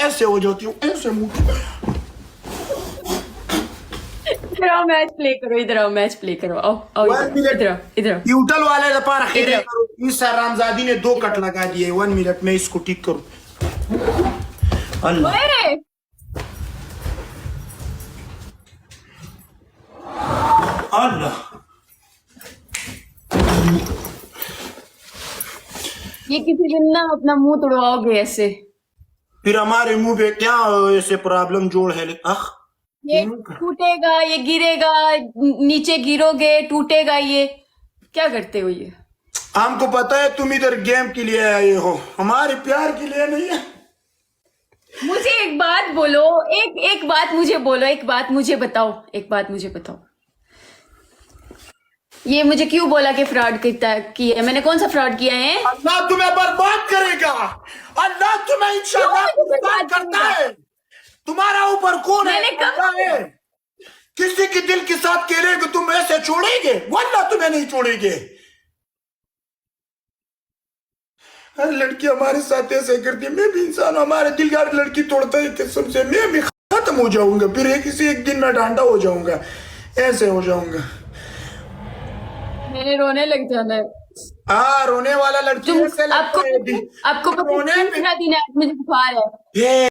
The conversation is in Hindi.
ऐसे हो जाती हूँ, ऐसे मुंह। इधर आओ, मैच प्ले करो, इधर आओ, मैच प्ले करो, आओ आओ, 1 इधर मिनट। इधर आओ, इधर आओ, ट्यूटल वाले लपा रखे इधर आओ, करो। इस रामजादी ने 2 कट इधर लगा दिए। 1 मिनट में इसको ठीक करूँ। आओ। अल्लाह ओए, अल्लाह। ये किसी दिन ना अपना मुंह तुड़वाओगे ऐसे। फिर हमारे मुंह पे क्या ऐसे प्रॉब्लम जोड़ है? अख ये टूटेगा, ये गिरेगा, नीचे गिरोगे, टूटेगा। ये क्या करते हो ये? हमको पता है तुम इधर गेम के लिए आए हो, हमारे प्यार के लिए नहीं है। मुझे एक बात बोलो, एक बात मुझे बोलो, एक बात मुझे बताओ, एक बात मुझे बताओ। ये मुझे क्यों बोला कि फ्रॉड किया है? मैंने कौन सा फ्रॉड किया है? अल्लाह तुम्हें बर्बाद करेगा। अल्लाह तुम्हें इंशाअल्लाह क्यों मुझे बर्बाद बर्बाद करता करेगा? है। तुम्हारा ऊपर कौन है? मैंने कब- अल्लाह है। किसी के दिल के साथ खेलेगे तुम ऐसे छोड़ेंगे? वल्लाह तुम्हें नहीं छोड़ेंगे। हर लड़की हमारे साथ ऐसे करती है। मैं भी इंसान हूं, हमारे दिल का लड़की तोड़ता है कसम से। मैं भी खत्म हो जाऊंगा, फिर किसी एक दिन मैं डांडा हो जाऊंगा, ऐसे हो जाऊंगा। मैंने रोने लग जाना है। हाँ, रोने वाला लड़की तुम ऐसे लगता आपको है। आपको पता है, रोने पे तीसरा दिन है, आज मुझे बुखार है। ये